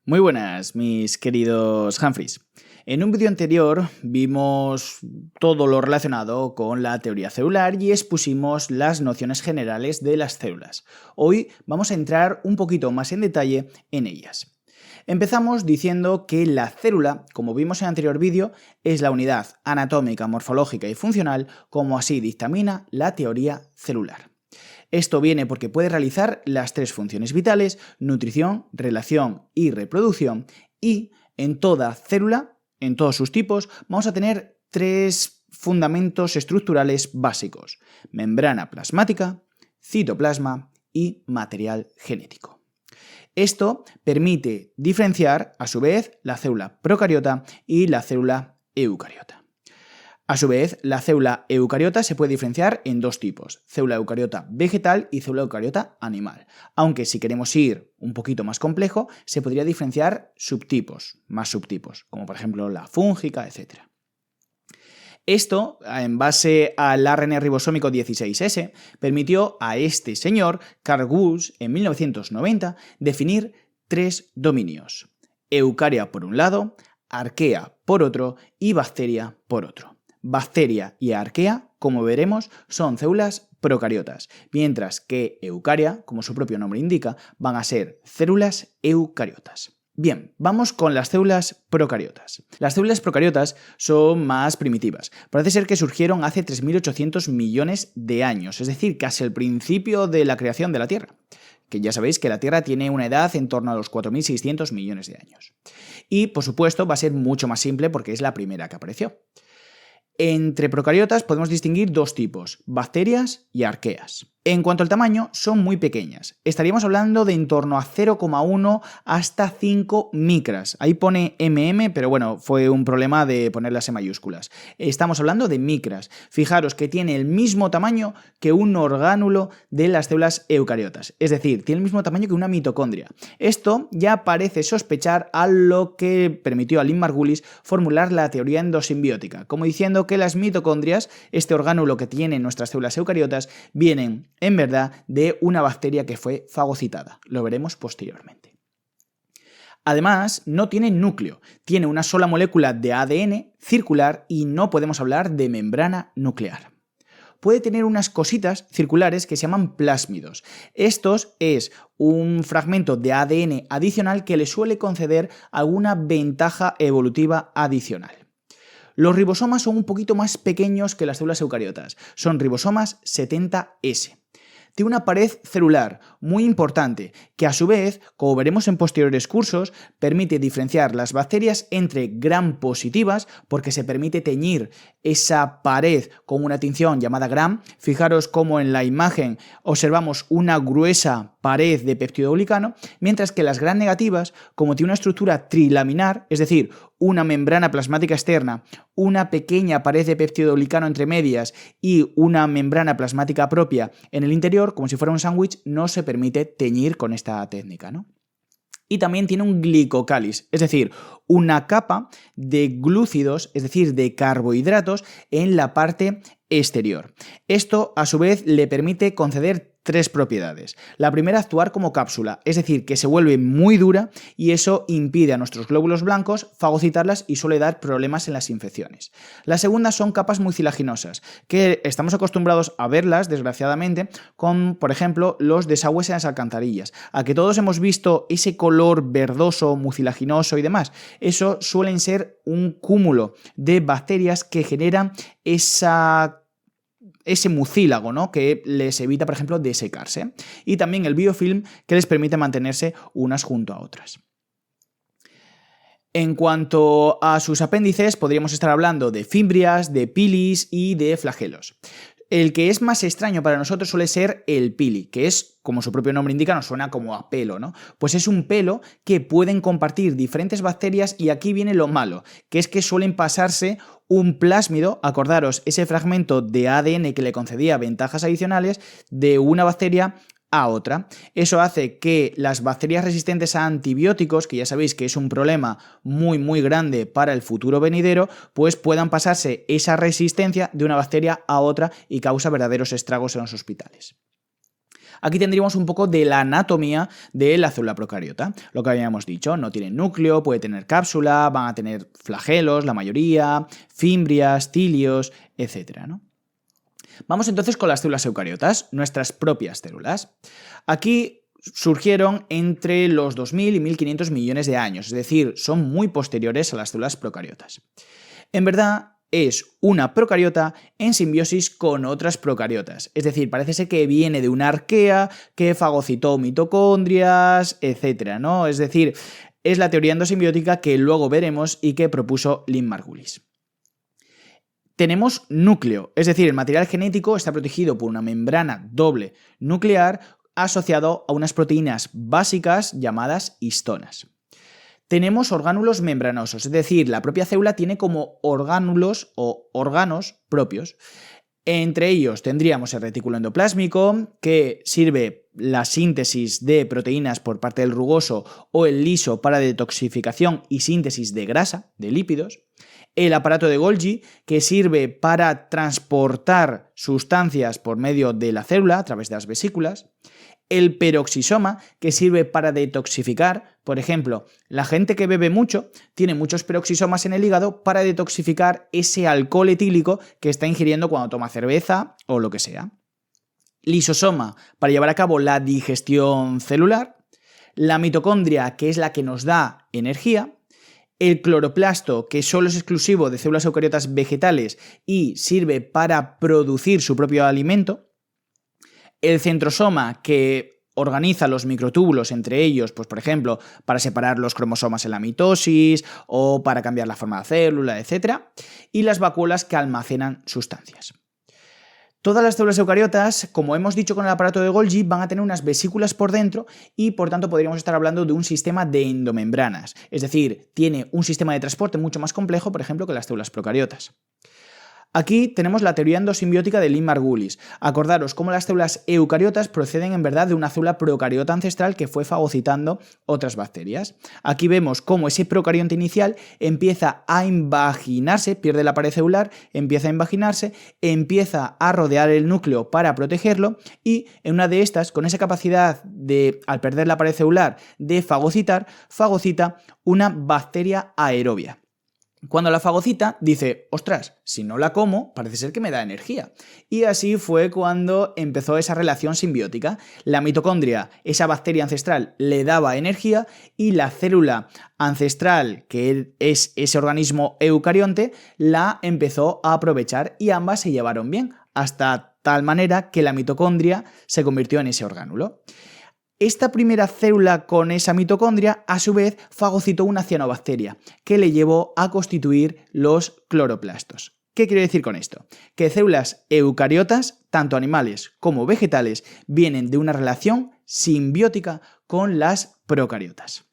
Muy buenas, mis queridos Humphreys. En un vídeo anterior vimos todo lo relacionado con la teoría celular y expusimos las nociones generales de las células. Hoy vamos a entrar un poquito más en detalle en ellas. Empezamos diciendo que la célula, como vimos en el anterior vídeo, es la unidad anatómica, morfológica y funcional, como así dictamina la teoría celular. Esto viene porque puede realizar las tres funciones vitales: nutrición, relación y reproducción, y en toda célula, en todos sus tipos, vamos a tener tres fundamentos estructurales básicos: membrana plasmática, citoplasma y material genético. Esto permite diferenciar, a su vez, la célula procariota y la célula eucariota. A su vez, la célula eucariota se puede diferenciar en dos tipos: célula eucariota vegetal y célula eucariota animal. Aunque si queremos ir un poquito más complejo, se podría diferenciar más subtipos, como por ejemplo la fúngica, etc. Esto, en base al ARN ribosómico 16S, permitió a este señor, Carl Woese, en 1990, definir tres dominios: eucaria por un lado, arquea por otro y bacteria por otro. Bacteria y arquea, como veremos, son células procariotas, mientras que eucaria, como su propio nombre indica, van a ser células eucariotas. Bien, vamos con las células procariotas. Las células procariotas son más primitivas. Parece ser que surgieron hace 3.800 millones de años, es decir, casi al principio de la creación de la Tierra, que ya sabéis que la Tierra tiene una edad en torno a los 4.600 millones de años. Y, por supuesto, va a ser mucho más simple porque es la primera que apareció. Entre procariotas podemos distinguir dos tipos: bacterias y arqueas. En cuanto al tamaño, son muy pequeñas. Estaríamos hablando de en torno a 0,1 hasta 5 micras. Ahí pone pero bueno, fue un problema de ponerlas en mayúsculas. Estamos hablando de micras. Fijaros que tiene el mismo tamaño que un orgánulo de las células eucariotas. Es decir, tiene el mismo tamaño que una mitocondria. Esto ya parece sospechar a lo que permitió a Lynn Margulis formular la teoría endosimbiótica, como diciendo que las mitocondrias, este orgánulo que tienen nuestras células eucariotas, vienen en verdad de una bacteria que fue fagocitada. Lo veremos posteriormente. Además, no tiene núcleo, tiene una sola molécula de ADN circular y no podemos hablar de membrana nuclear. Puede tener unas cositas circulares que se llaman plásmidos. Estos es un fragmento de ADN adicional que le suele conceder alguna ventaja evolutiva adicional. Los ribosomas son un poquito más pequeños que las células eucariotas. Son ribosomas 70S. Tiene una pared celular muy importante que, a su vez, como veremos en posteriores cursos, permite diferenciar las bacterias entre gram positivas, porque se permite teñir esa pared con una tinción llamada gram. Fijaros cómo en la imagen observamos una gruesa pared de peptidoglicano, mientras que las gram negativas, como tiene una estructura trilaminar, es decir, una membrana plasmática externa, una pequeña pared de peptidoglicano entre medias y una membrana plasmática propia en el interior, como si fuera un sándwich, no se permite teñir con esta técnica, ¿no? Y también tiene un glicocális, es decir, una capa de glúcidos, es decir, de carbohidratos en la parte exterior. Esto, a su vez, le permite conceder tres propiedades. La primera, actuar como cápsula, es decir, que se vuelve muy dura y eso impide a nuestros glóbulos blancos fagocitarlas y suele dar problemas en las infecciones. La segunda son capas mucilaginosas, que estamos acostumbrados a verlas, desgraciadamente, con, por ejemplo, los desagües en las alcantarillas. A que todos hemos visto ese color verdoso, mucilaginoso y demás. Eso suelen ser un cúmulo de bacterias que generan ese mucílago, ¿no?, que les evita, por ejemplo, de secarse. Y también el biofilm, que les permite mantenerse unas junto a otras. En cuanto a sus apéndices, podríamos estar hablando de fimbrias, de pilis y de flagelos. El que es más extraño para nosotros suele ser el pili, que es, como su propio nombre indica, nos suena como a pelo, ¿no? Pues es un pelo que pueden compartir diferentes bacterias, y aquí viene lo malo, que es que suelen pasarse un plásmido, acordaros, ese fragmento de ADN que le concedía ventajas adicionales de una bacteria a otra. Eso hace que las bacterias resistentes a antibióticos, que ya sabéis que es un problema muy grande para el futuro venidero, pues puedan pasarse esa resistencia de una bacteria a otra y causa verdaderos estragos en los hospitales. Aquí tendríamos un poco de la anatomía de la célula procariota. Lo que habíamos dicho, no tiene núcleo, puede tener cápsula, van a tener flagelos, la mayoría, fimbrias, cilios, etc., ¿no? Vamos entonces con las células eucariotas, nuestras propias células. Aquí surgieron entre los 2.000 y 1.500 millones de años, es decir, son muy posteriores a las células procariotas. En verdad, es una procariota en simbiosis con otras procariotas. Es decir, parece ser que viene de una arquea que fagocitó mitocondrias, etc., ¿no? Es decir, es la teoría endosimbiótica que luego veremos y que propuso Lynn Margulis. Tenemos núcleo, es decir, el material genético está protegido por una membrana doble nuclear asociado a unas proteínas básicas llamadas histonas. Tenemos orgánulos membranosos, es decir, la propia célula tiene como orgánulos o órganos propios. Entre ellos tendríamos el retículo endoplásmico, que sirve la síntesis de proteínas por parte del rugoso o el liso para detoxificación y síntesis de grasa, de lípidos. El aparato de Golgi, que sirve para transportar sustancias por medio de la célula a través de las vesículas. El peroxisoma, que sirve para detoxificar. Por ejemplo, la gente que bebe mucho tiene muchos peroxisomas en el hígado para detoxificar ese alcohol etílico que está ingiriendo cuando toma cerveza o lo que sea. Lisosoma, para llevar a cabo la digestión celular. La mitocondria, que es la que nos da energía. El cloroplasto, que solo es exclusivo de células eucariotas vegetales y sirve para producir su propio alimento. El centrosoma, que organiza los microtúbulos entre ellos, pues por ejemplo, para separar los cromosomas en la mitosis o para cambiar la forma de la célula, etc. Y las vacuolas, que almacenan sustancias. Todas las células eucariotas, como hemos dicho con el aparato de Golgi, van a tener unas vesículas por dentro y por tanto podríamos estar hablando de un sistema de endomembranas. Es decir, tiene un sistema de transporte mucho más complejo, por ejemplo, que las células procariotas. Aquí tenemos la teoría endosimbiótica de Lynn Margulis. Acordaros cómo las células eucariotas proceden en verdad de una célula procariota ancestral que fue fagocitando otras bacterias. Aquí vemos cómo ese procarionte inicial empieza a invaginarse, pierde la pared celular, empieza a invaginarse, empieza a rodear el núcleo para protegerlo y en una de estas, con esa capacidad de, al perder la pared celular, de fagocitar, fagocita una bacteria aerobia. Cuando la fagocita dice, ostras, si no la como, parece ser que me da energía. Y así fue cuando empezó esa relación simbiótica. La mitocondria, esa bacteria ancestral, le daba energía y la célula ancestral, que es ese organismo eucarionte, la empezó a aprovechar y ambas se llevaron bien, hasta tal manera que la mitocondria se convirtió en ese orgánulo. Esta primera célula con esa mitocondria, a su vez, fagocitó una cianobacteria, que le llevó a constituir los cloroplastos. ¿Qué quiero decir con esto? Que células eucariotas, tanto animales como vegetales, vienen de una relación simbiótica con las procariotas.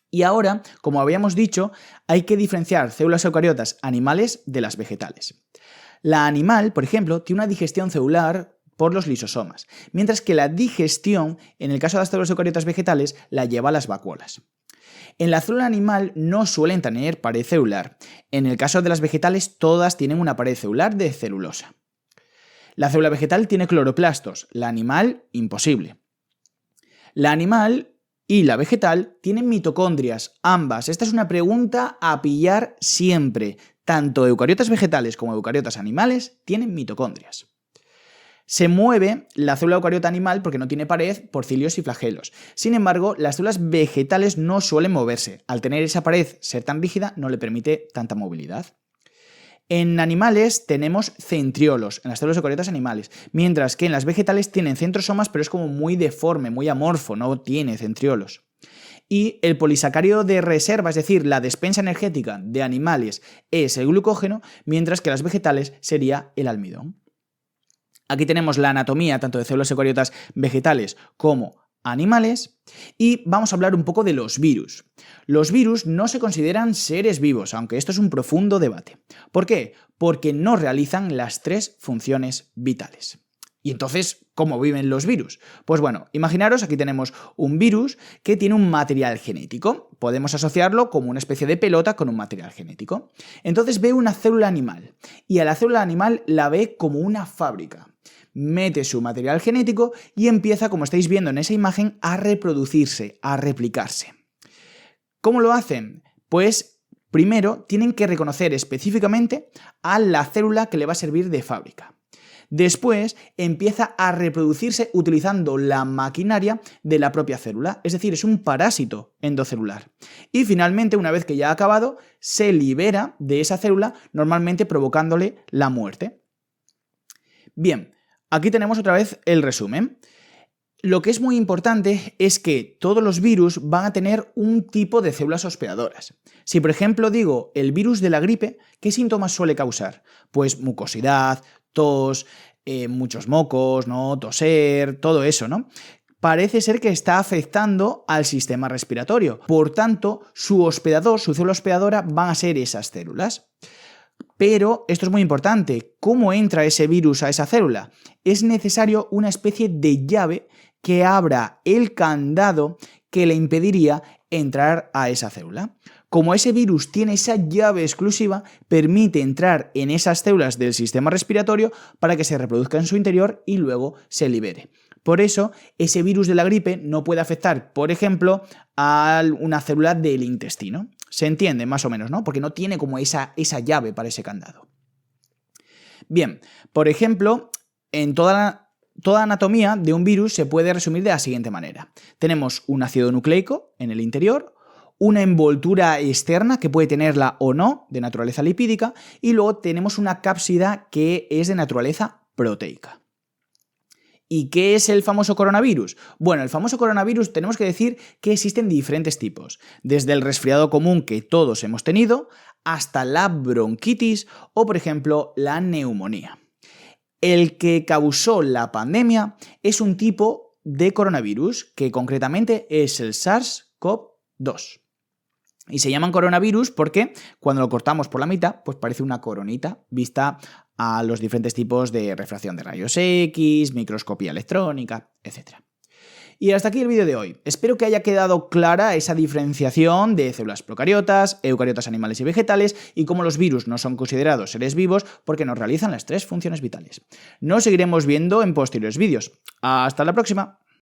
Y ahora, como habíamos dicho, hay que diferenciar células eucariotas animales de las vegetales. La animal, por ejemplo, tiene una digestión celular por los lisosomas, mientras que la digestión, en el caso de las células eucariotas vegetales, la lleva las vacuolas. En la célula animal no suelen tener pared celular. En el caso de las vegetales, todas tienen una pared celular de celulosa. La célula vegetal tiene cloroplastos, la animal, imposible. La animal y la vegetal tienen mitocondrias, ambas. Esta es una pregunta a pillar siempre. Tanto eucariotas vegetales como eucariotas animales tienen mitocondrias. Se mueve la célula eucariota animal porque no tiene pared por cilios y flagelos. Sin embargo, las células vegetales no suelen moverse. Al tener esa pared ser tan rígida, no le permite tanta movilidad. En animales tenemos centriolos, en las células eucariotas animales, mientras que en las vegetales tienen centrosomas, pero es como muy deforme, muy amorfo, no tiene centriolos. Y el polisacárido de reserva, es decir, la despensa energética de animales, es el glucógeno, mientras que las vegetales sería el almidón. Aquí tenemos la anatomía tanto de células eucariotas vegetales como animales y vamos a hablar un poco de los virus. Los virus no se consideran seres vivos, aunque esto es un profundo debate. ¿Por qué? Porque no realizan las 3 funciones vitales. Y entonces, ¿cómo viven los virus? Pues bueno, imaginaros, aquí tenemos un virus que tiene un material genético. Podemos asociarlo como una especie de pelota con un material genético. Entonces ve una célula animal y a la célula animal la ve como una fábrica. mete su material genético y empieza, como estáis viendo en esa imagen, a reproducirse, a replicarse. ¿Cómo lo hacen? Pues primero tienen que reconocer específicamente a la célula que le va a servir de fábrica. Después empieza a reproducirse utilizando la maquinaria de la propia célula, es decir, es un parásito endocelular. Y finalmente, una vez que ya ha acabado, se libera de esa célula, normalmente provocándole la muerte. Bien, aquí tenemos otra vez el resumen. Lo que es muy importante es que todos los virus van a tener un tipo de células hospedadoras. Si, por ejemplo, digo el virus de la gripe, ¿qué síntomas suele causar? Pues mucosidad, tos, muchos mocos, ¿no? Toser, todo eso, ¿no? Parece ser que está afectando al sistema respiratorio. Por tanto, su hospedador, su célula hospedadora, van a ser esas células. Pero esto es muy importante. ¿Cómo entra ese virus a esa célula? Es necesario una especie de llave que abra el candado que le impediría entrar a esa célula. Como ese virus tiene esa llave exclusiva, permite entrar en esas células del sistema respiratorio para que se reproduzca en su interior y luego se libere. Por eso, ese virus de la gripe no puede afectar, por ejemplo, a una célula del intestino. Se entiende más o menos, ¿no? Porque no tiene como esa llave para ese candado. Bien, por ejemplo, en toda anatomía de un virus se puede resumir de la siguiente manera. Tenemos un ácido nucleico en el interior, una envoltura externa que puede tenerla o no, de naturaleza lipídica, y luego tenemos una cápsida que es de naturaleza proteica. ¿Y qué es el famoso coronavirus? Bueno, el famoso coronavirus tenemos que decir que existen diferentes tipos, desde el resfriado común que todos hemos tenido, hasta la bronquitis o, por ejemplo, la neumonía. El que causó la pandemia es un tipo de coronavirus, que concretamente es el SARS-CoV-2. Y se llaman coronavirus porque cuando lo cortamos por la mitad, pues parece una coronita vista a los diferentes tipos de refracción de rayos X, microscopía electrónica, etc. Y hasta aquí el vídeo de hoy. Espero que haya quedado clara esa diferenciación de células procariotas, eucariotas animales y vegetales y cómo los virus no son considerados seres vivos porque no realizan las 3 funciones vitales. Nos seguiremos viendo en posteriores vídeos. ¡Hasta la próxima!